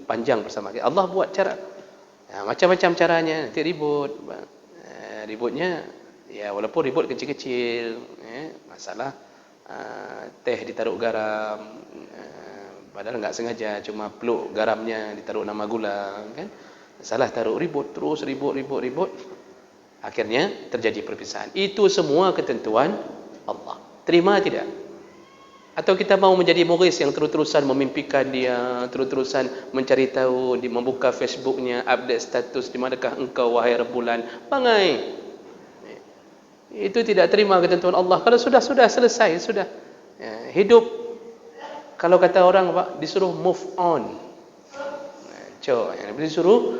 panjang bersama kita. Allah buat cara macam-macam caranya, nanti ribut. Ributnya ya walaupun ribut kecil-kecil, masalah teh ditaruh garam, padahal enggak sengaja, cuma peluk garamnya ditaruh nama gula, kan? Salah taruh, ribut, terus ribut. Akhirnya terjadi perpisahan. Itu semua ketentuan Allah. Terima tidak? Atau kita mau menjadi mughis yang terus-terusan memimpikan dia, terus-terusan mencari tahu, membuka Facebooknya, update status, di manakah engkau wahai rembulan? Bangai. Itu tidak terima ketentuan Allah. Kalau sudah selesai, sudah. Hidup, kalau kata orang Pak, disuruh move on. Disuruh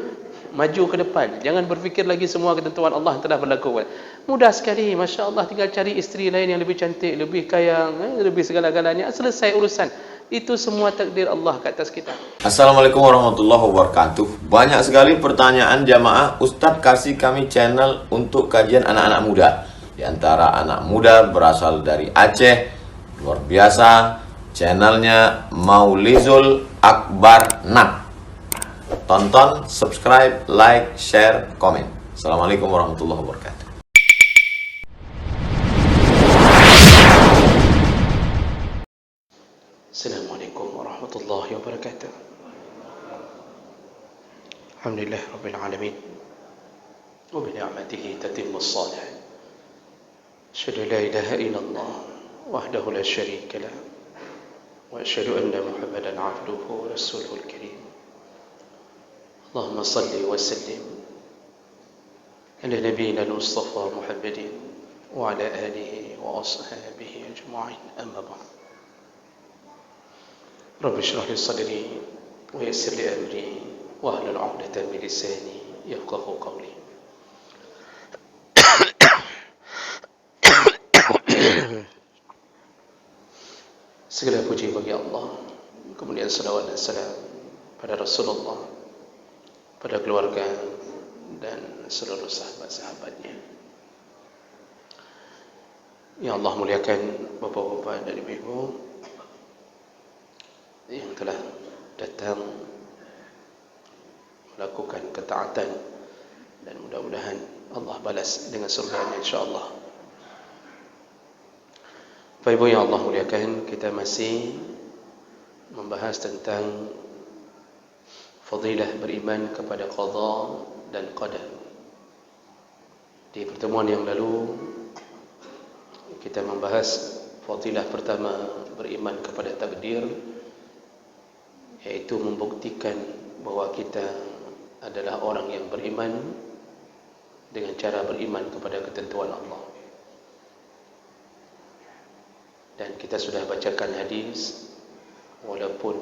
maju ke depan. Jangan berfikir lagi semua ketentuan Allah telah berlaku. Mudah sekali, Masya Allah, tinggal cari isteri lain yang lebih cantik, lebih kaya, lebih segala-galanya. Selesai urusan. Itu semua takdir Allah ke atas kita. Assalamualaikum warahmatullahi wabarakatuh. Banyak sekali pertanyaan jamaah, Ustadz kasih kami channel untuk kajian anak-anak muda. Di antara anak muda berasal dari Aceh, luar biasa, channelnya Maulizul Akbar Nat. Tonton, subscribe, like, share, komen. Assalamualaikum warahmatullahi wabarakatuh. Assalamualaikum warahmatullahi wabarakatuh. Alhamdulillah Rabbil Alamin. Wa bi ni'matihi tatimmu as-salihat. Asyhadu an la ilaha illallah wahdahu la syarika lah. Wa asyhadu anna Muhammadan 'abduhu wa rasuluhul karim. Allahumma salli wa sallim ala nabiyyina al-mustafa Muhammadin wa ala alihi wa ashabihi ajma'in. Amma ba'd. Rabbi shrah li sadri wa yassir li amri wa hlul 'uqdatam min lisani yafqahu qawli. Segala puji bagi Allah, kemudian salawat dan salam pada Rasulullah, pada keluarga dan seluruh sahabat-sahabatnya. Ya Allah, muliakan bapak-bapak dan ibu-ibu yang telah datang melakukan ketaatan, dan mudah-mudahan Allah balas dengan surga-Nya insya-Allah. Bapak Ibu yang Allah muliakan, kita masih membahas tentang fadilah beriman kepada qada dan qadar. Di pertemuan yang lalu kita membahas fadilah pertama beriman kepada takdir, yaitu membuktikan bahwa kita adalah orang yang beriman dengan cara beriman kepada ketentuan Allah. Dan kita sudah bacakan hadis, walaupun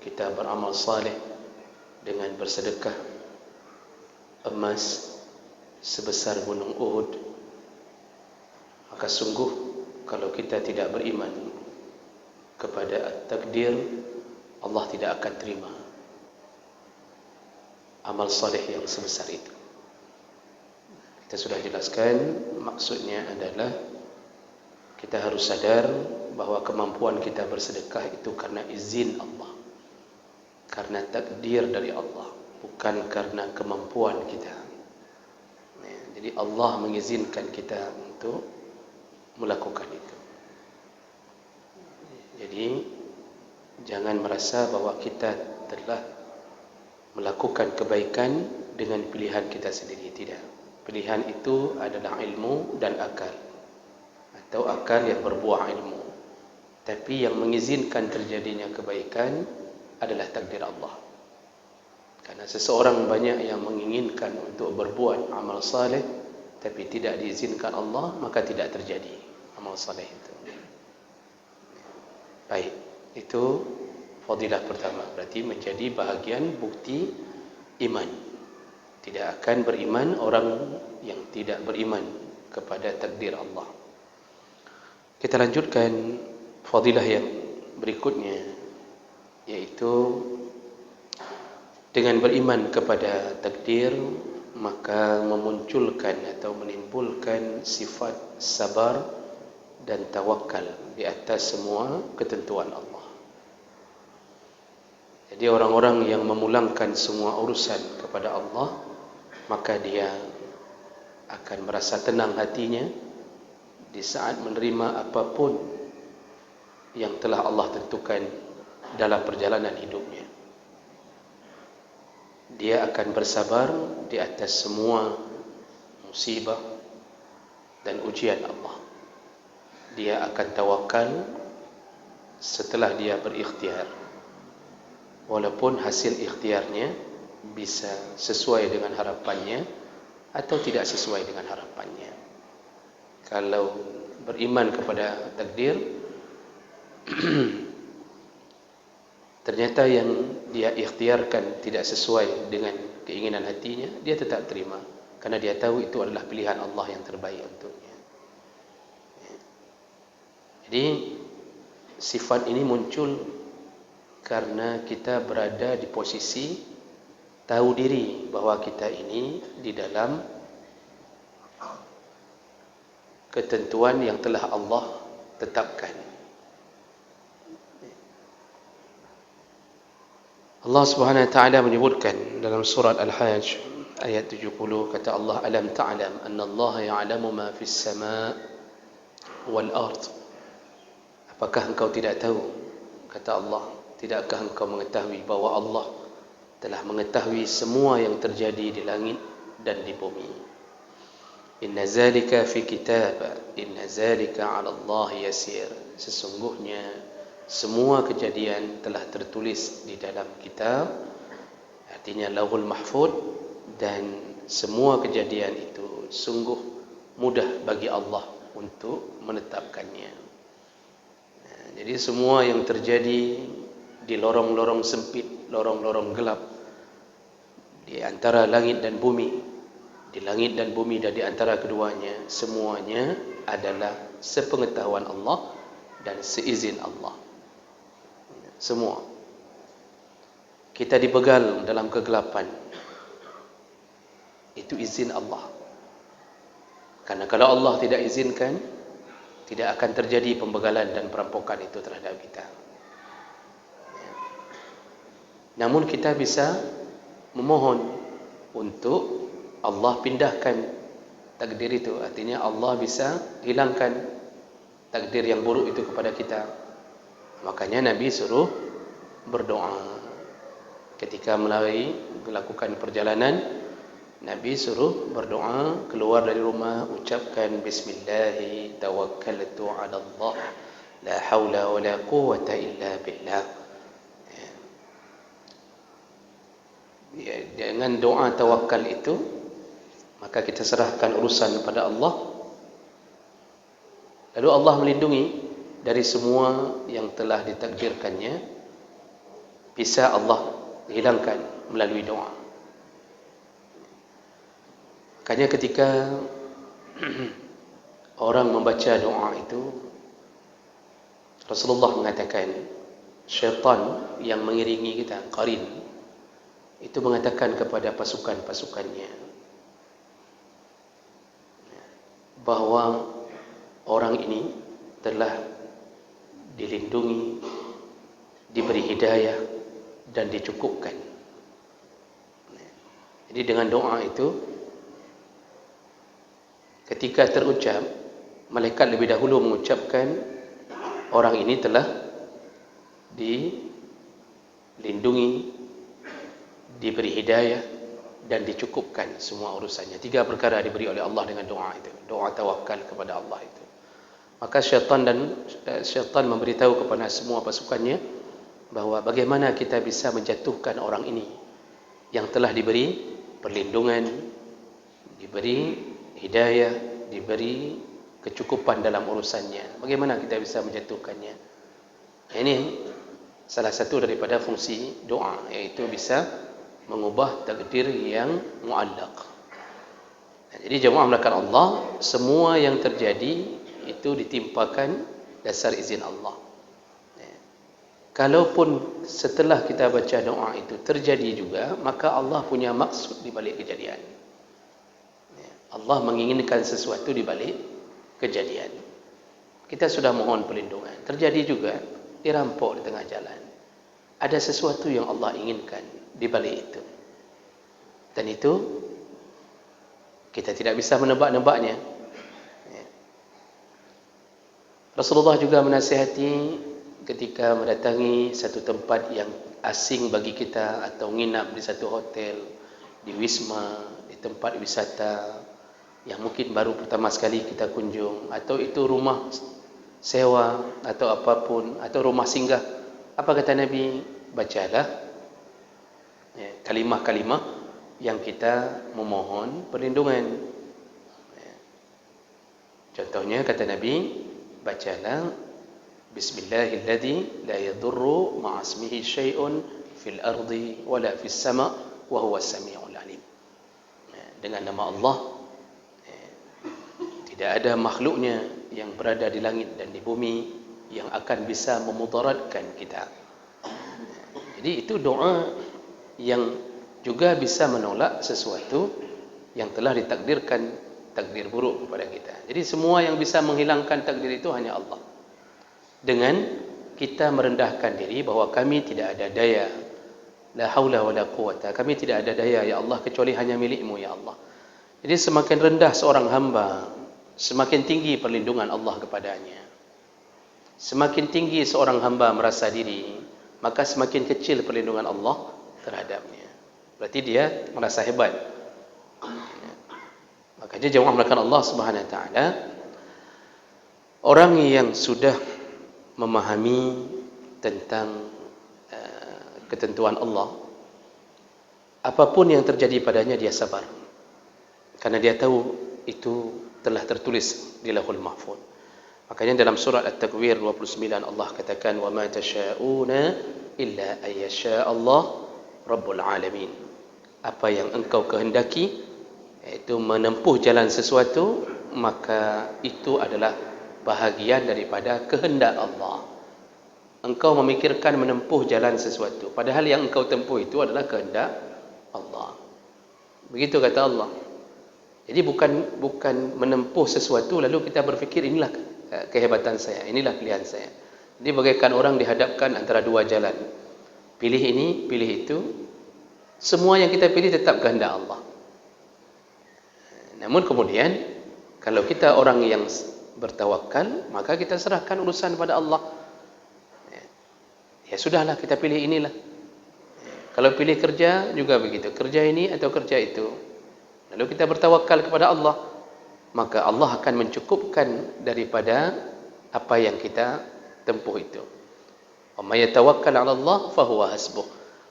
kita beramal saleh dengan bersedekah emas sebesar gunung Uhud, maka sungguh kalau kita tidak beriman kepada takdir, Allah tidak akan terima amal saleh yang sebesar itu. Kita sudah jelaskan, maksudnya adalah kita harus sadar bahwa kemampuan kita bersedekah itu karena izin Allah, karena takdir dari Allah, bukan karena kemampuan kita. Jadi Allah mengizinkan kita untuk melakukan itu. Jadi jangan merasa bahwa kita telah melakukan kebaikan dengan pilihan kita sendiri. Tidak. Pilihan itu adalah ilmu dan akal, atau akal yang berbuah ilmu. Tapi yang mengizinkan terjadinya kebaikan adalah takdir Allah. Karena seseorang banyak yang menginginkan untuk berbuat amal saleh, tapi tidak diizinkan Allah, maka tidak terjadi amal saleh itu. Baik, itu fadilah pertama. Berarti menjadi bahagian bukti iman. Tidak akan beriman orang yang tidak beriman kepada takdir Allah. Kita lanjutkan fadilah yang berikutnya, yaitu dengan beriman kepada takdir maka memunculkan atau menimbulkan sifat sabar dan tawakal di atas semua ketentuan Allah. Jadi orang-orang yang memulangkan semua urusan kepada Allah, maka dia akan merasa tenang hatinya di saat menerima apapun yang telah Allah tentukan dalam perjalanan hidupnya. Dia akan bersabar di atas semua musibah dan ujian Allah. Dia akan tawakal setelah dia berikhtiar, walaupun hasil ikhtiarnya bisa sesuai dengan harapannya atau tidak sesuai dengan harapannya. Kalau beriman kepada takdir, ternyata yang dia ikhtiarkan tidak sesuai dengan keinginan hatinya, dia tetap terima, karena dia tahu itu adalah pilihan Allah yang terbaik untuknya. Jadi sifat ini muncul karena kita berada di posisi tahu diri bahwa kita ini di dalam ketentuan yang telah Allah tetapkan. Allah Subhanahu wa taala menyebutkan dalam surat Al-Hajj ayat 70, kata Allah, alam ta'lam anna Allah ya'lamu ma fis sama' wal ard. Apakah engkau tidak tahu, kata Allah, tidakkah engkau mengetahui bahwa Allah telah mengetahui semua yang terjadi di langit dan di bumi. Inna zalika fi kitab, inna zalika 'ala Allah yasir. Sesungguhnya semua kejadian telah tertulis di dalam kitab, artinya Lauhul Mahfuz, dan semua kejadian itu sungguh mudah bagi Allah untuk menetapkannya. Jadi semua yang terjadi di lorong-lorong sempit, lorong-lorong gelap di antara langit dan bumi, di langit dan bumi dan di antara keduanya, semuanya adalah sepengetahuan Allah dan seizin Allah. Semua. Kita dibegal dalam kegelapan, itu izin Allah. Karena kalau Allah tidak izinkan, tidak akan terjadi pembegalan dan perampokan itu terhadap kita. Namun kita bisa memohon untuk Allah pindahkan takdir itu. Artinya Allah bisa hilangkan takdir yang buruk itu kepada kita. Makanya Nabi suruh berdoa. Ketika melakukan perjalanan, Nabi suruh berdoa, keluar dari rumah ucapkan bismillahi tawakkaltu ala Allah la haula wa la quwwata illa billah. Ya, dengan doa tawakal itu, maka kita serahkan urusan kepada Allah, lalu Allah melindungi dari semua yang telah ditakdirkannya, bisa Allah hilangkan melalui doa. Makanya ketika orang membaca doa itu, Rasulullah mengatakan syaitan yang mengiringi kita, qarin, itu mengatakan kepada pasukan-pasukannya bahwa orang ini telah dilindungi, diberi hidayah dan dicukupkan. Jadi dengan doa itu, ketika terucap, malaikat lebih dahulu mengucapkan orang ini telah dilindungi, diberi hidayah dan dicukupkan semua urusannya. 3 perkara diberi oleh Allah dengan doa itu, doa tawakal kepada Allah itu. Maka syaitan memberitahu kepada semua pasukannya bahwa bagaimana kita bisa menjatuhkan orang ini yang telah diberi perlindungan, diberi hidayah, diberi kecukupan dalam urusannya. Bagaimana kita bisa menjatuhkannya? Ini salah satu daripada fungsi doa, yaitu bisa mengubah takdir yang muallaq. Jadi jemaah melakukan Allah, semua yang terjadi itu ditimpakan dasar izin Allah. Kalaupun setelah kita baca doa itu terjadi juga, maka Allah punya maksud di balik kejadian. Allah menginginkan sesuatu di balik kejadian. Kita sudah mohon perlindungan, terjadi juga, dirampok di tengah jalan. ada sesuatu yang Allah inginkan di balik itu. Dan itu kita tidak bisa menebak-nebaknya. Rasulullah juga menasihati ketika mendatangi satu tempat yang asing bagi kita, atau nginap di satu hotel, di wisma, di tempat wisata yang mungkin baru pertama sekali kita kunjung, atau itu rumah sewa atau apapun, atau rumah singgah. Apa kata Nabi? Bacalah kalimah-kalimah yang kita memohon perlindungan. Contohnya kata Nabi, bacalah Bismillahilladzi la yadurru ma'asmihi syai'un fil ardi wala fis sama' wa huwas sami'ul alim. Dengan nama Allah, tidak ada makhluknya yang berada di langit dan di bumi yang akan bisa memudaratkan kita. Jadi itu doa yang juga bisa menolak sesuatu yang telah ditakdirkan, takdir buruk kepada kita. Jadi semua yang bisa menghilangkan takdir itu hanya Allah. Dengan kita merendahkan diri bahawa kami tidak ada daya, la haula wala quwata, kami tidak ada daya ya Allah kecuali hanya milik-Mu ya Allah. Jadi semakin rendah seorang hamba, semakin tinggi perlindungan Allah kepadanya. Semakin tinggi seorang hamba merasa diri, maka semakin kecil perlindungan Allah terhadapnya. Berarti dia merasa hebat. Makanya jemaah melakukan Allah Subhanahu wa taala, orang yang sudah memahami tentang ketentuan Allah, apapun yang terjadi padanya dia sabar, karena dia tahu itu telah tertulis di Lauhul Mahfuz. Makanya dalam surat At-Takwir 29 Allah katakan, wa ma tasyauna illa ayyasha Allah rabbul alamin. Apa yang engkau kehendaki, iaitu menempuh jalan sesuatu, maka itu adalah bahagian daripada kehendak Allah. Engkau memikirkan menempuh jalan sesuatu, padahal yang engkau tempuh itu adalah kehendak Allah. Begitu kata Allah. Jadi bukan menempuh sesuatu lalu kita berfikir inilah kehebatan saya, inilah pilihan saya. Jadi bagaikan orang dihadapkan antara dua jalan, pilih ini, pilih itu. Semua yang kita pilih tetap kehendak Allah. Namun kemudian kalau kita orang yang bertawakal, maka kita serahkan urusan pada Allah. Ya sudahlah, kita pilih inilah. Kalau pilih kerja juga begitu, kerja ini atau kerja itu. Lalu kita bertawakal kepada Allah, maka Allah akan mencukupkan daripada apa yang kita tempuh itu. Wa may yatawakkal 'ala Allah fa huwa hasbuh.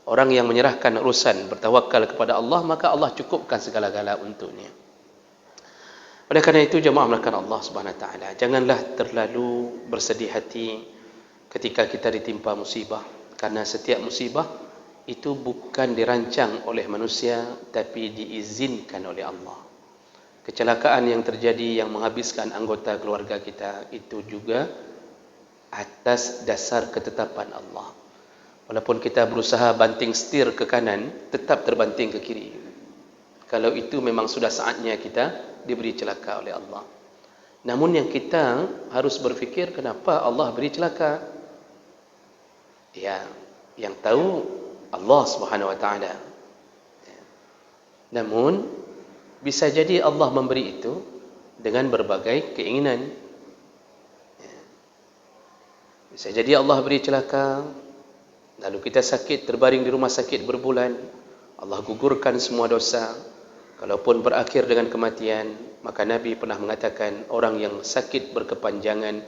Orang yang menyerahkan urusan, bertawakal kepada Allah, maka Allah cukupkan segala-gala untuknya. Oleh kerana itu jemaah melakukan Allah Subhanahu wa taala, janganlah terlalu bersedih hati ketika kita ditimpa musibah, karena setiap musibah itu bukan dirancang oleh manusia, tapi diizinkan oleh Allah. Kecelakaan yang terjadi yang menghabiskan anggota keluarga kita itu juga atas dasar ketetapan Allah. Walaupun kita berusaha banting setir ke kanan, tetap terbanting ke kiri. Kalau itu memang sudah saatnya kita diberi celaka oleh Allah. Namun yang kita harus berfikir, kenapa Allah beri celaka? Ya, yang tahu Allah Subhanahu wa taala. Namun bisa jadi Allah memberi itu dengan berbagai keinginan. Bisa jadi Allah beri celaka, lalu kita sakit, terbaring di rumah sakit berbulan, Allah gugurkan semua dosa. Kalaupun berakhir dengan kematian, maka Nabi pernah mengatakan, orang yang sakit berkepanjangan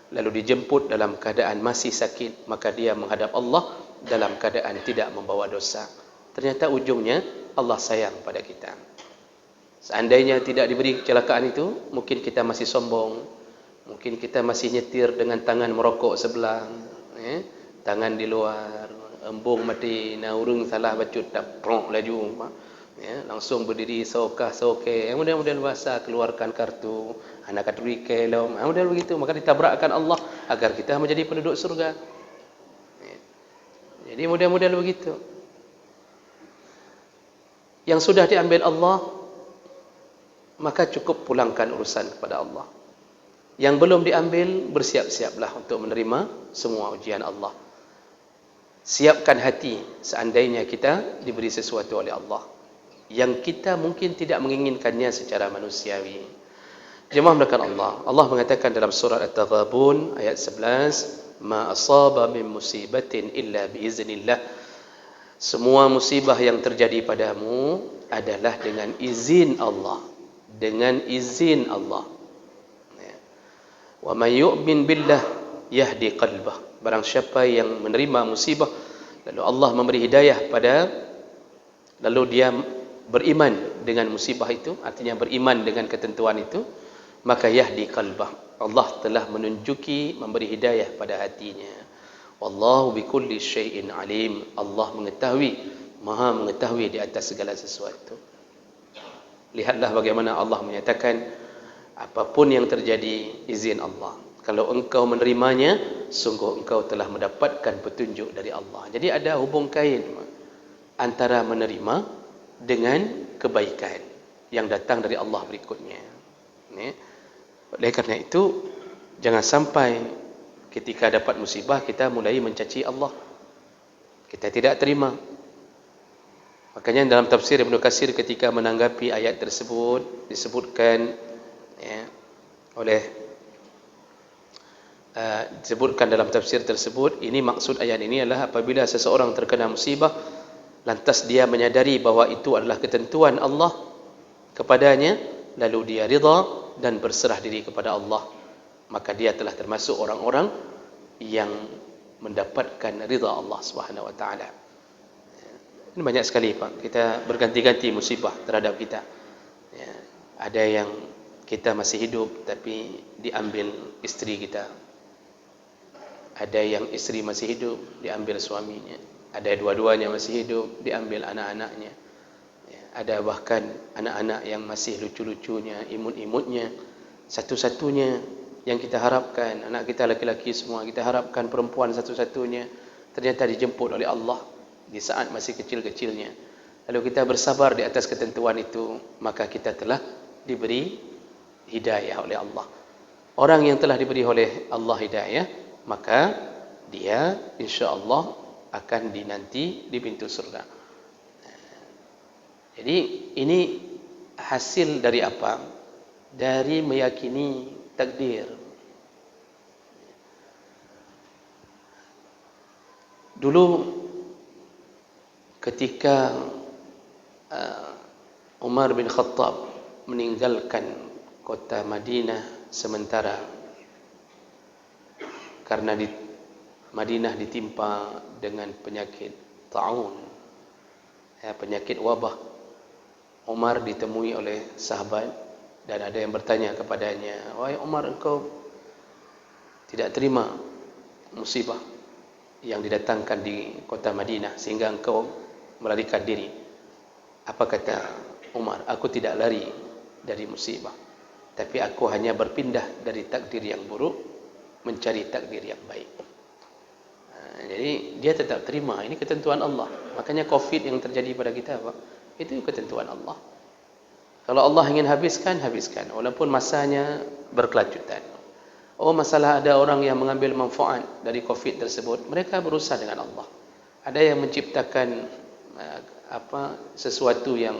lalu dijemput dalam keadaan masih sakit, maka dia menghadap Allah dalam keadaan tidak membawa dosa. Ternyata ujungnya Allah sayang pada kita. Seandainya tidak diberi kecelakaan itu, mungkin kita masih sombong, mungkin kita masih nyetir dengan tangan merokok sebelah, tangan di luar, embung mati, naurung salah bacut, daprok laju, langsung berdiri sokah soke, mudah-mudahan bahasa keluarkan kartu, anak katuri kelom, mudah begitu, maka ditabrakkan Allah agar kita menjadi penduduk surga. Jadi mudah-mudahan begitu. Yang sudah diambil Allah, maka cukup pulangkan urusan kepada Allah. Yang belum diambil, bersiap-siaplah untuk menerima semua ujian Allah. Siapkan hati seandainya kita diberi sesuatu oleh Allah yang kita mungkin tidak menginginkannya secara manusiawi. Jemaah melakukan Allah. Allah mengatakan dalam surah At-Taghabun ayat 11, "Ma asaba min musibatin illa biiznillah." Semua musibah yang terjadi padamu adalah dengan izin Allah. Dengan izin Allah. Wa may yu'min billah yahdi qalbah. Barang siapa yang menerima musibah lalu Allah memberi hidayah lalu dia beriman dengan musibah itu, artinya beriman dengan ketentuan itu, maka yahdi qalbah. Allah telah menunjuki, memberi hidayah pada hatinya. Wallahu bikulli syai'in alim. Allah mengetahui, maha mengetahui di atas segala sesuatu. Lihatlah bagaimana Allah menyatakan apapun yang terjadi izin Allah. Kalau engkau menerimanya, sungguh engkau telah mendapatkan petunjuk dari Allah. Jadi ada hubung kain antara menerima dengan kebaikan yang datang dari Allah berikutnya. Oleh kerana itu, jangan sampai ketika dapat musibah kita mulai mencaci Allah. Kita tidak terima. Makanya dalam tafsir Ibnu Katsir ketika menanggapi ayat tersebut disebutkan disebutkan dalam tafsir tersebut, ini maksud ayat ini adalah apabila seseorang terkena musibah lantas dia menyadari bahawa itu adalah ketentuan Allah kepadanya, lalu dia ridha dan berserah diri kepada Allah, maka dia telah termasuk orang-orang yang mendapatkan ridha Allah Subhanahu wa taala. Ini banyak sekali Pak, kita berganti-ganti musibah terhadap kita. Ada yang kita masih hidup tapi diambil isteri kita. Ada yang isteri masih hidup diambil suaminya. Ada dua-duanya masih hidup diambil anak-anaknya. Ada bahkan anak-anak yang masih lucu-lucunya, imut-imutnya. Satu-satunya yang kita harapkan, anak kita laki-laki semua, kita harapkan perempuan satu-satunya, ternyata dijemput oleh Allah di saat masih kecil-kecilnya. Lalu kita bersabar di atas ketentuan itu, maka kita telah diberi hidayah oleh Allah. Orang yang telah diberi oleh Allah hidayah, maka dia insya-Allah akan dinanti di pintu surga. Jadi ini hasil dari apa? Dari meyakini takdir. Dulu ketika Umar bin Khattab meninggalkan kota Madinah sementara karena di Madinah ditimpa dengan penyakit ta'un, penyakit wabah. Umar ditemui oleh sahabat dan ada yang bertanya kepadanya, "Wahai Umar, engkau tidak terima musibah yang didatangkan di kota Madinah sehingga engkau melarikan diri?" Apa kata Umar? "Aku tidak lari dari musibah, tapi aku hanya berpindah dari takdir yang buruk mencari takdir yang baik." Jadi dia tetap terima, ini ketentuan Allah. Makanya COVID yang terjadi pada kita Pak, itu ketentuan Allah. Kalau Allah ingin habiskan, habiskan, walaupun masanya berkelanjutan. Masalah ada orang yang mengambil manfaat dari COVID tersebut, mereka berusaha dengan Allah. Ada yang menciptakan sesuatu yang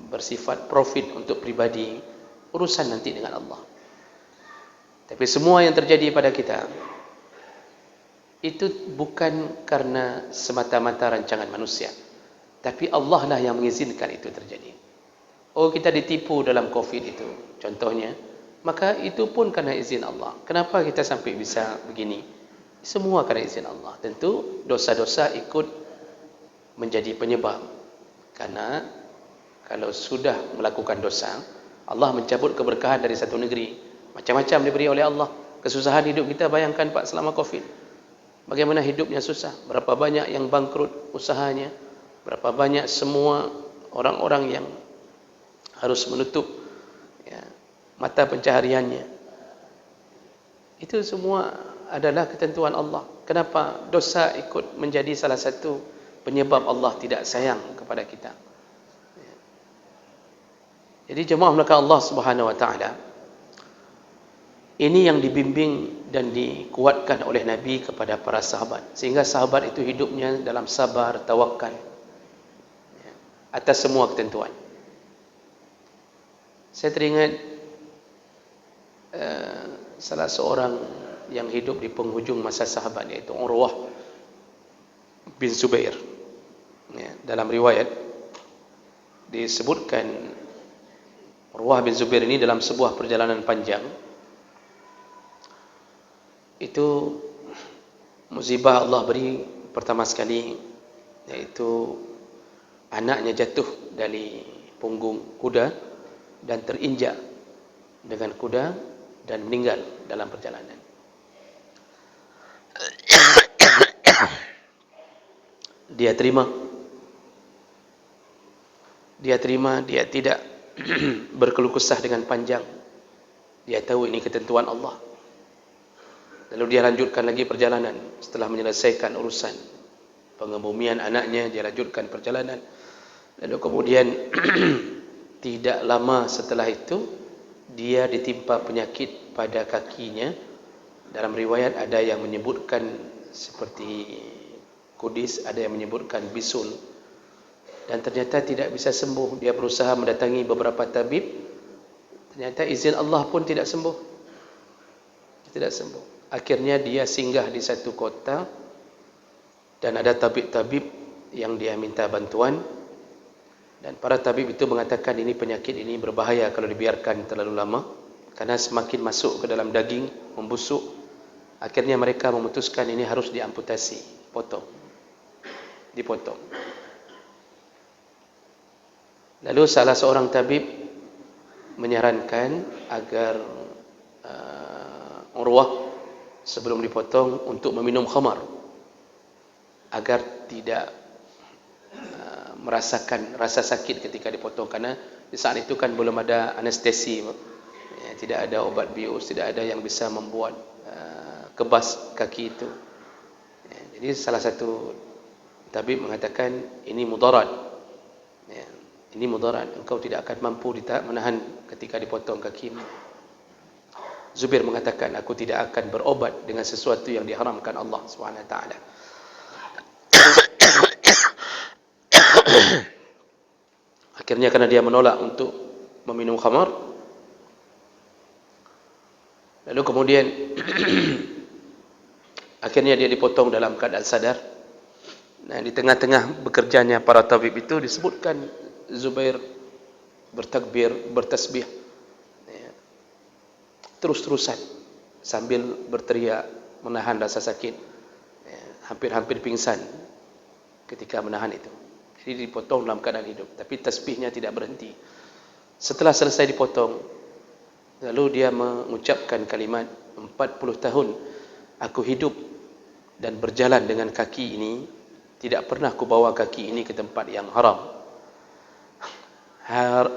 bersifat profit untuk pribadi, urusan nanti dengan Allah. Tapi semua yang terjadi pada kita itu bukan karena semata-mata rancangan manusia, tapi Allah lah yang mengizinkan itu terjadi. Kita ditipu dalam COVID itu contohnya, maka itu pun karena izin Allah. Kenapa kita sampai bisa begini? Semua karena izin Allah. Tentu dosa-dosa ikut menjadi penyebab, karena kalau sudah melakukan dosa, Allah mencabut keberkahan dari satu negeri. Macam-macam diberi oleh Allah. Kesusahan hidup kita, bayangkan Pak, selama COVID. Bagaimana hidupnya susah, berapa banyak yang bangkrut usahanya, berapa banyak semua orang-orang yang harus menutup mata pencahariannya. Itu semua adalah ketentuan Allah. Kenapa dosa ikut menjadi salah satu penyebab Allah tidak sayang kepada kita? Jadi jemaah melakukan Allah Subhanahu wa taala, Ini yang dibimbing dan dikuatkan oleh Nabi kepada para sahabat, sehingga sahabat itu hidupnya dalam sabar, tawakal atas semua ketentuan. Saya teringat salah seorang yang hidup di penghujung masa sahabat, yaitu Urwah bin Zubair. Dalam riwayat disebutkan Urwah bin Zubair ini dalam sebuah perjalanan panjang itu musibah Allah beri pertama sekali, yaitu anaknya jatuh dari punggung kuda dan terinjak dengan kuda dan meninggal dalam perjalanan. Dia terima, dia tidak berkeluh kesah dengan panjang. Dia tahu ini ketentuan Allah. Lalu dia lanjutkan lagi perjalanan. Setelah menyelesaikan urusan pengebumian anaknya, dia lanjutkan perjalanan. Lalu kemudian tidak lama setelah itu dia ditimpa penyakit pada kakinya. Dalam riwayat ada yang menyebutkan seperti kudis, ada yang menyebutkan bisul, dan ternyata tidak bisa sembuh. Dia berusaha mendatangi beberapa tabib, ternyata izin Allah pun tidak sembuh. Akhirnya dia singgah di satu kota dan ada tabib-tabib yang dia minta bantuan, dan para tabib itu mengatakan ini penyakit ini berbahaya kalau dibiarkan terlalu lama, karena semakin masuk ke dalam daging membusuk. Akhirnya mereka memutuskan ini harus diamputasi, dipotong. Lalu salah seorang tabib menyarankan agar Urwah sebelum dipotong untuk meminum khamar agar tidak merasakan rasa sakit ketika dipotong, karena di saat itu kan belum ada anestesi, tidak ada obat bius, tidak ada yang bisa membuat kebas kaki itu. Jadi salah satu tabib mengatakan ini mudarat, engkau tidak akan mampu menahan ketika dipotong kakimu. Zubair mengatakan, aku tidak akan berobat dengan sesuatu yang diharamkan Allah SWT. Akhirnya karena dia menolak untuk meminum khamar, lalu kemudian akhirnya dia dipotong dalam keadaan sadar. Nah, di tengah-tengah bekerjanya para tabib itu disebutkan Zubair bertakbir, bertasbih terus-terusan sambil berteriak menahan rasa sakit, hampir-hampir pingsan ketika menahan itu. Jadi dipotong dalam keadaan hidup, tapi tasbihnya tidak berhenti. Setelah selesai dipotong, lalu dia mengucapkan kalimat, 40 tahun aku hidup dan berjalan dengan kaki ini, tidak pernah aku bawa kaki ini ke tempat yang haram.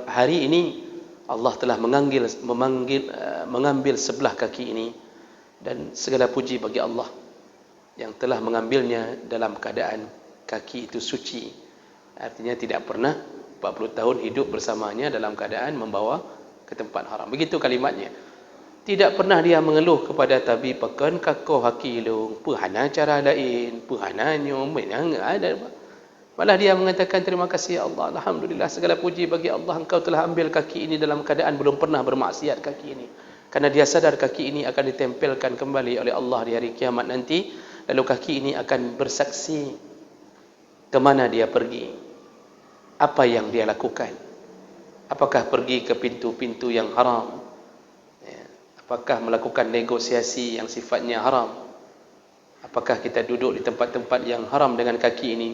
Hari ini Allah telah mengambil sebelah kaki ini, dan segala puji bagi Allah yang telah mengambilnya dalam keadaan kaki itu suci. Artinya tidak pernah 40 tahun hidup bersamanya dalam keadaan membawa ke tempat haram. Begitu kalimatnya. Tidak pernah dia mengeluh kepada tabib, pakan kakoh hakilung, puhana cara lain, puhana nyom, menang ada. Malah dia mengatakan, terima kasih ya Allah, alhamdulillah, segala puji bagi Allah, engkau telah ambil kaki ini dalam keadaan belum pernah bermaksiat kaki ini. Karena dia sadar kaki ini akan ditempelkan kembali oleh Allah di hari kiamat nanti, lalu kaki ini akan bersaksi kemana dia pergi, apa yang dia lakukan. Apakah pergi ke pintu-pintu yang haram, apakah melakukan negosiasi yang sifatnya haram, apakah kita duduk di tempat-tempat yang haram dengan kaki ini.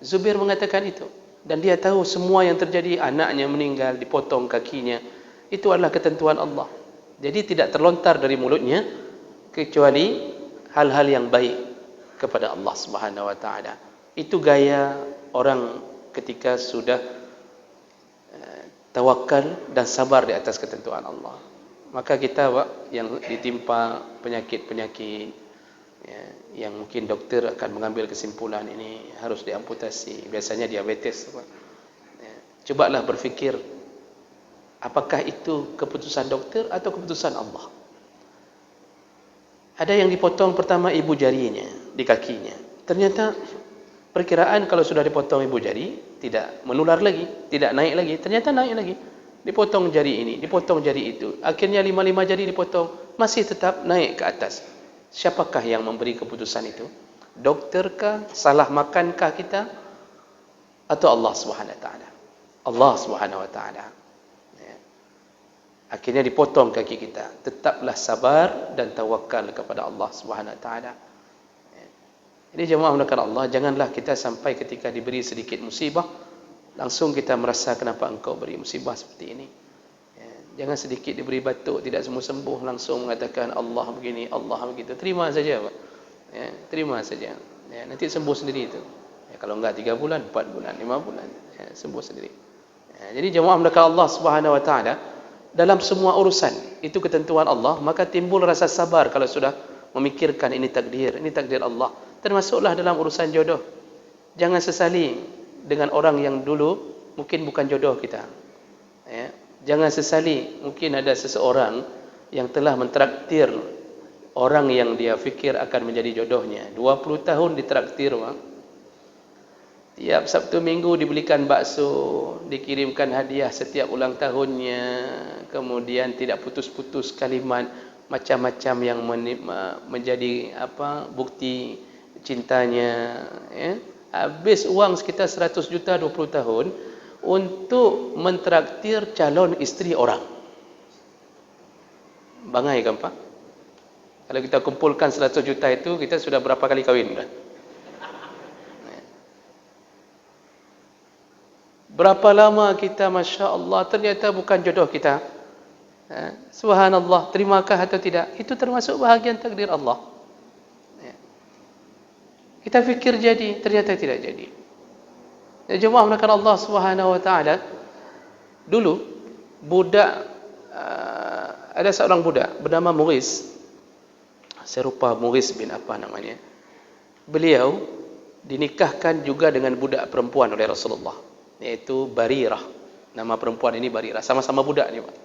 Zubair mengatakan itu, dan dia tahu semua yang terjadi, anaknya meninggal, dipotong kakinya, itu adalah ketentuan Allah. Jadi tidak terlontar dari mulutnya kecuali hal-hal yang baik kepada Allah Subhanahu wa taala. Itu gaya orang ketika sudah tawakal dan sabar di atas ketentuan Allah. Maka kita yang ditimpa penyakit-penyakit yang mungkin dokter akan mengambil kesimpulan ini harus diamputasi, biasanya diabetes, cobalah berfikir, apakah itu keputusan dokter atau keputusan Allah? Ada yang dipotong pertama ibu jarinya di kakinya. Ternyata perkiraan kalau sudah dipotong ibu jari tidak menular lagi, tidak naik lagi. Ternyata naik lagi. Dipotong jari ini, dipotong jari itu. Akhirnya 5 jari dipotong, masih tetap naik ke atas. Siapakah yang memberi keputusan itu? Doktorkah? Salah makankah kita? Atau Allah Subhanahu wa taala? Allah Subhanahu wa taala. Akhirnya dipotong kaki kita. Tetaplah sabar dan tawakal kepada Allah Subhanahu wa taala. Jadi jemaah mulakan Allah, janganlah kita sampai ketika diberi sedikit musibah langsung kita merasa kenapa engkau beri musibah seperti ini. Jangan sedikit diberi batuk tidak semua sembuh langsung mengatakan Allah begini, Allah begitu. Terima saja, Pak. Terima saja. Nanti sembuh sendiri itu. Kalau enggak 3 bulan, 4 bulan, 5 bulan, sembuh sendiri. Jadi jemaah mulakan Allah Subhanahu wa taala, dalam semua urusan itu ketentuan Allah, maka timbul rasa sabar kalau sudah memikirkan ini takdir Allah. Termasuklah dalam urusan jodoh. Jangan sesali dengan orang yang dulu mungkin bukan jodoh kita. Jangan sesali mungkin ada seseorang yang telah mentraktir orang yang dia fikir akan menjadi jodohnya. 20 tahun ditraktir, Pak. Tiap Sabtu Minggu dibelikan bakso, dikirimkan hadiah setiap ulang tahunnya, kemudian tidak putus-putus kalimat macam-macam yang menjadi bukti cintanya. Habis uang sekitar 100 juta 20 tahun untuk mentraktir calon isteri orang. Bangai kan, Pak? Kalau kita kumpulkan 100 juta itu, kita sudah berapa kali kahwin? Berapa lama kita, Masya Allah, ternyata bukan jodoh kita. Subhanallah, terimakah atau tidak? Itu termasuk bahagian takdir Allah. Kita fikir jadi, ternyata tidak jadi. Jemaah mulakan Allah Subhanahu wa taala, dulu budak, ada seorang budak bernama Mughis. Saya lupa Mughis bin apa namanya. Beliau dinikahkan juga dengan budak perempuan oleh Rasulullah, yaitu Barirah. Nama perempuan ini Barirah, sama-sama budak ni, Pak.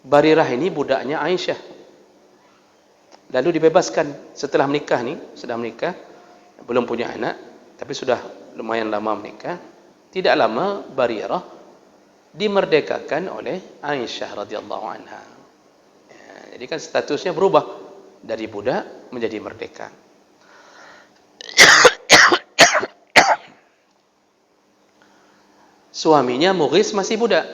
Barirah ini budaknya Aisyah. Lalu dibebaskan setelah menikah ni, sudah menikah, belum punya anak, tapi sudah lumayan lama menikah. Tidak lama Barirah dimerdekakan oleh Aisyah radhiyallahu anha. Jadi kan statusnya berubah dari budak menjadi merdeka. Suaminya Mughis masih budak.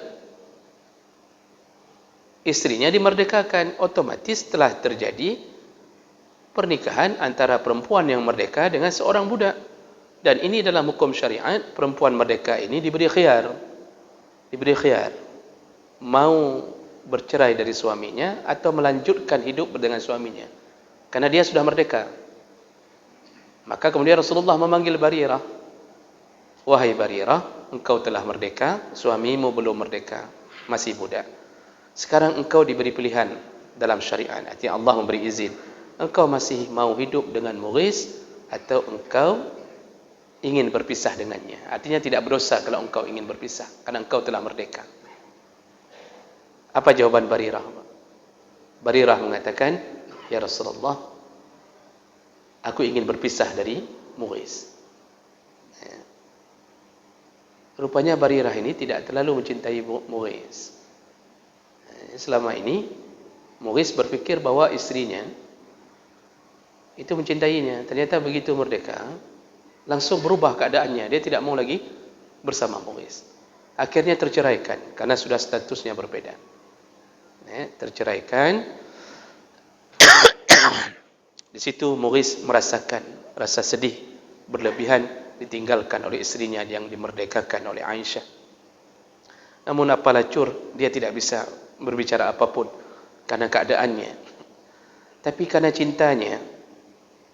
Istrinya dimerdekakan, otomatis telah terjadi pernikahan antara perempuan yang merdeka dengan seorang budak. Dan ini dalam hukum syariat, perempuan merdeka ini diberi khiyar. Diberi khiyar. Mau bercerai dari suaminya atau melanjutkan hidup dengan suaminya. Karena dia sudah merdeka. Maka kemudian Rasulullah memanggil Barirah. Wahai Barirah, engkau telah merdeka, suamimu belum merdeka, masih budak. Sekarang engkau diberi pilihan dalam syariat. Artinya Allah memberi izin. Engkau masih mau hidup dengan Mughis atau engkau ingin berpisah dengannya. Artinya tidak berdosa kalau engkau ingin berpisah, karena engkau telah merdeka. Apa jawaban Barirah? Barirah mengatakan, ya Rasulullah, aku ingin berpisah dari Mughis. Rupanya Barirah ini tidak terlalu mencintai Mughis. Selama ini Mughis berfikir bahwa istrinya itu mencintainya. Ternyata begitu merdeka, langsung berubah keadaannya. Dia tidak mau lagi bersama Mughis. Akhirnya terceraikan karena sudah statusnya berbeda. Terceraikan. Di situ Mughis merasakan rasa sedih berlebihan ditinggalkan oleh istrinya yang dimerdekakan oleh Aisyah. Namun apalah cur, dia tidak bisa berbicara apapun karena keadaannya. Tapi karena cintanya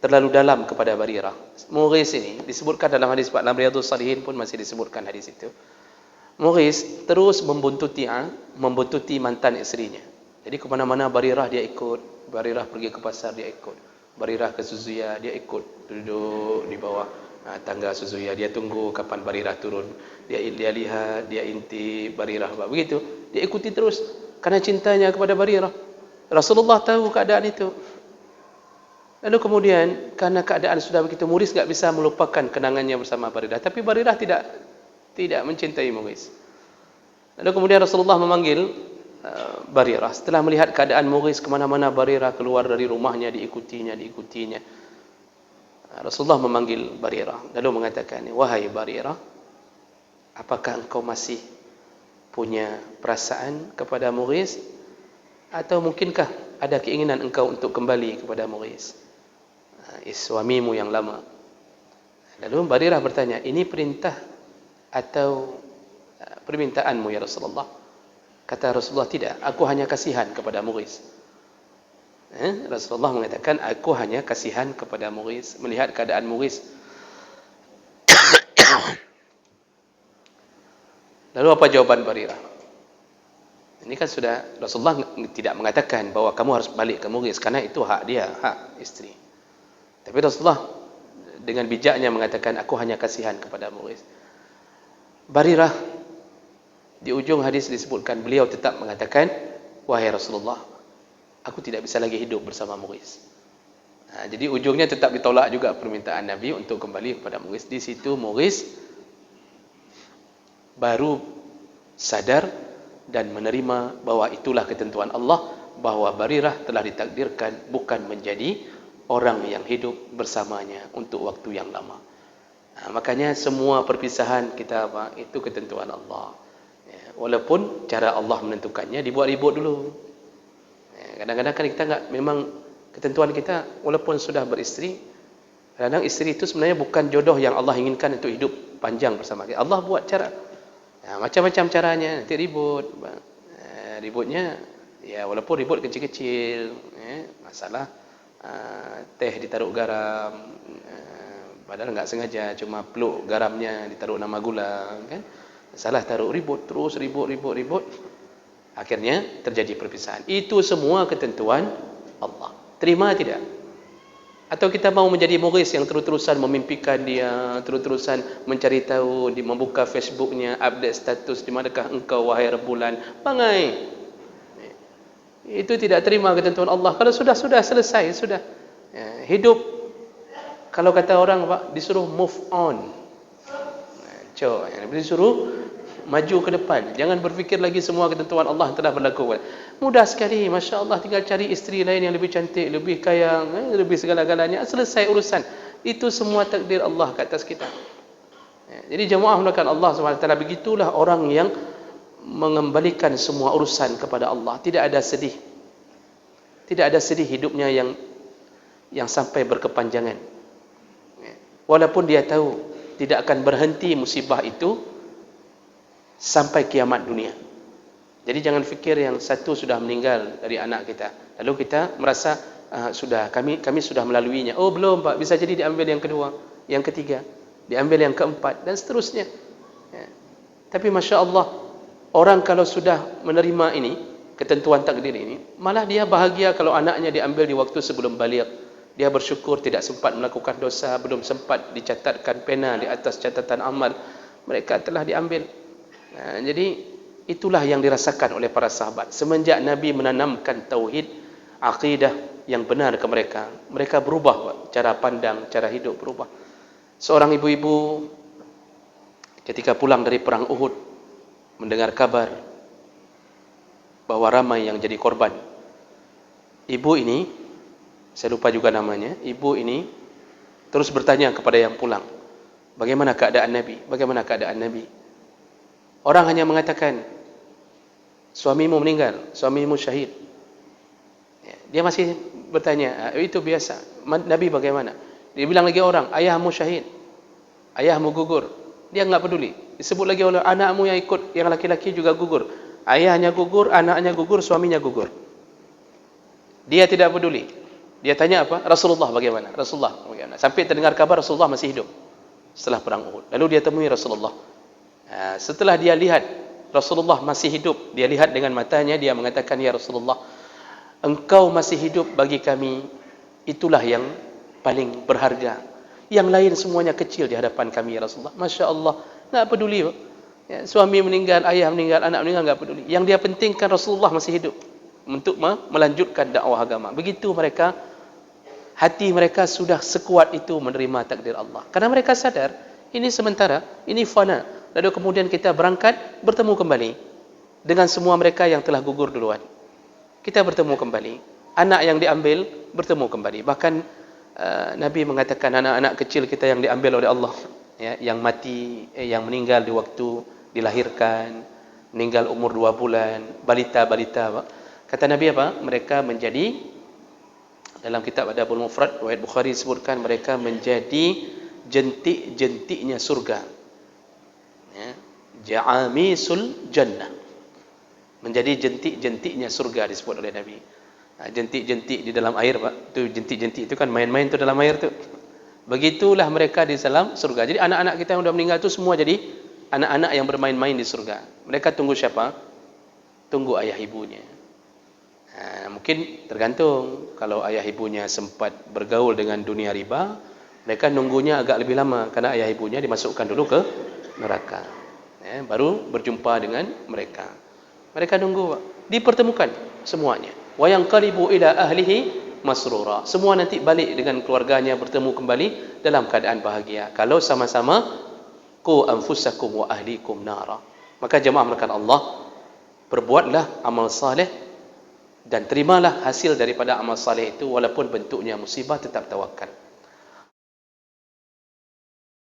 terlalu dalam kepada Barirah. Mughis ini disebutkan dalam hadis dalam Riyadhus Shalihin pun masih disebutkan hadis itu. Mughis terus membuntuti mantan istrinya. Jadi ke mana-mana Barirah dia ikut. Barirah pergi ke pasar dia ikut. Barirah ke Suzuya dia ikut. Duduk di bawah tangga Suzuya, dia tunggu kapan Barirah turun. Dia lihat, dia intip Barirah begitu. Dia ikuti terus karena cintanya kepada Barirah. Rasulullah tahu keadaan itu. Lalu kemudian karena keadaan sudah begitu, Mughis enggak bisa melupakan kenangannya bersama Barirah, tapi Barirah tidak mencintai Mughis. Lalu kemudian Rasulullah memanggil Barirah. Setelah melihat keadaan Mughis, kemana-mana Barirah keluar dari rumahnya, diikutinya. Rasulullah memanggil Barirah, lalu mengatakan, wahai Barirah, apakah engkau masih punya perasaan kepada Mughis? Atau mungkinkah ada keinginan engkau untuk kembali kepada Mughis, suamimu yang lama? Lalu Barirah bertanya, ini perintah atau permintaanmu ya Rasulullah? Kata Rasulullah, tidak, aku hanya kasihan kepada Mughis. Rasulullah mengatakan, aku hanya kasihan kepada Mughis, melihat keadaan Mughis. Lalu apa jawaban Barirah? Ini kan sudah, Rasulullah tidak mengatakan bahwa kamu harus balik ke Mughis, karena itu hak dia, hak istri. Tapi Rasulullah dengan bijaknya mengatakan, aku hanya kasihan kepada Mughis. Barirah, di ujung hadis disebutkan, beliau tetap mengatakan, wahai Rasulullah, aku tidak bisa lagi hidup bersama Mughis. Jadi ujungnya tetap ditolak juga permintaan Nabi untuk kembali kepada Mughis. Di situ Mughis baru sadar dan menerima bahwa itulah ketentuan Allah, bahwa Barirah telah ditakdirkan bukan menjadi orang yang hidup bersamanya untuk waktu yang lama. Makanya semua perpisahan kita itu ketentuan Allah. Walaupun cara Allah menentukannya dibuat ribut dulu. Kadang-kadang kan kita enggak, memang ketentuan kita walaupun sudah beristri, kadang istri itu sebenarnya bukan jodoh yang Allah inginkan untuk hidup panjang bersama kita. Allah buat cara, macam-macam caranya, nanti ribut. Ributnya ya walaupun ribut kecil-kecil, masalah teh ditaruh garam, padahal enggak sengaja, cuma peluk garamnya ditaruh nama gula, kan? Salah taruh, ribut, terus ribut. Akhirnya terjadi perpisahan. Itu semua ketentuan Allah. Terima tidak? Atau kita mau menjadi Mughis yang terus-terusan memimpikan dia, terus-terusan mencari tahu, membuka Facebooknya, update status, di manakah engkau wahai rembulan, bangai. Itu tidak terima ketentuan Allah. Kalau sudah selesai, sudah. Hidup, kalau kata orang disuruh move on. Disuruh maju ke depan, jangan berfikir lagi semua ketentuan Allah yang telah berlaku. Mudah sekali, Masya Allah, tinggal cari isteri lain yang lebih cantik, lebih kaya, lebih segala-galanya, selesai urusan. Itu semua takdir Allah ke atas kita. Jadi jemaah mulakan Allah SWT, begitulah orang yang mengembalikan semua urusan kepada Allah. Tidak ada sedih hidupnya yang sampai berkepanjangan. Walaupun dia tahu tidak akan berhenti musibah itu sampai kiamat dunia. Jadi jangan fikir yang satu sudah meninggal dari anak kita, lalu kita merasa kami sudah melaluinya. Oh belum Pak, bisa jadi diambil yang kedua, yang ketiga, diambil yang keempat, dan seterusnya. Tapi Masya Allah, orang kalau sudah menerima ini, ketentuan takdir ini, malah dia bahagia kalau anaknya diambil di waktu sebelum baligh. Dia bersyukur tidak sempat melakukan dosa, belum sempat dicatatkan pena di atas catatan amal, mereka telah diambil. Jadi itulah yang dirasakan oleh para sahabat semenjak Nabi menanamkan tauhid, akidah yang benar ke mereka. Mereka berubah, cara pandang, cara hidup berubah. Seorang ibu-ibu ketika pulang dari perang Uhud mendengar kabar bahwa ramai yang jadi korban. Ibu ini, saya lupa juga namanya, ibu ini terus bertanya kepada yang pulang, bagaimana keadaan Nabi? Bagaimana keadaan Nabi? Orang hanya mengatakan, suamimu meninggal, suamimu syahid. Dia masih bertanya, itu biasa. Nabi bagaimana? Dia bilang lagi orang, ayahmu syahid, ayahmu gugur. Dia enggak peduli. Disebut lagi oleh anakmu yang ikut, yang laki-laki juga gugur. Ayahnya gugur, anaknya gugur, suaminya gugur. Dia tidak peduli. Dia tanya apa? Rasulullah bagaimana? Rasulullah bagaimana? Sampai terdengar kabar Rasulullah masih hidup setelah perang Uhud. Lalu dia temui Rasulullah. Setelah dia lihat Rasulullah masih hidup, dia lihat dengan matanya, dia mengatakan, ya Rasulullah, engkau masih hidup bagi kami, itulah yang paling berharga. Yang lain semuanya kecil di hadapan kami, ya Rasulullah. Masya Allah, tak peduli. Suami meninggal, ayah meninggal, anak meninggal, tak peduli. Yang dia pentingkan Rasulullah masih hidup. untuk melanjutkan dakwah agama. Begitu mereka, hati mereka sudah sekuat itu menerima takdir Allah. Karena mereka sadar, ini sementara, ini fana. Lalu kemudian kita berangkat, bertemu kembali dengan semua mereka yang telah gugur duluan. Kita bertemu kembali. Anak yang diambil, bertemu kembali. Bahkan Nabi mengatakan anak-anak kecil kita yang diambil oleh Allah, ya, yang mati, yang meninggal di waktu dilahirkan, meninggal umur 2 bulan, balita-balita. Kata Nabi apa? Mereka menjadi, dalam kitab Adabul Mufrad, riwayat Bukhari sebutkan, mereka menjadi jentik-jentiknya surga. Ya, ja'amisul jannah. Menjadi jentik-jentiknya surga disebut oleh Nabi. Jentik-jentik di dalam air, Pak. Itu jentik-jentik itu kan main-main tu dalam air tu. Begitulah mereka di dalam surga. Jadi anak-anak kita yang sudah meninggal tu semua jadi anak-anak yang bermain-main di surga. Mereka tunggu siapa? Tunggu ayah ibunya. Mungkin tergantung. Kalau ayah ibunya sempat bergaul dengan dunia riba, mereka nunggunya agak lebih lama karena ayah ibunya dimasukkan dulu ke neraka. Baru berjumpa dengan mereka. Mereka nunggu, Pak. Dipertemukan semuanya. Wa yanqalibu ila ahlihi masrura. Semua nanti balik dengan keluarganya, bertemu kembali dalam keadaan bahagia. Kalau sama-sama qu anfusakum wa ahlikum nara. Maka jemaah melakukan Allah, perbuatlah amal saleh dan terimalah hasil daripada amal saleh itu, walaupun bentuknya musibah, tetap tawakal.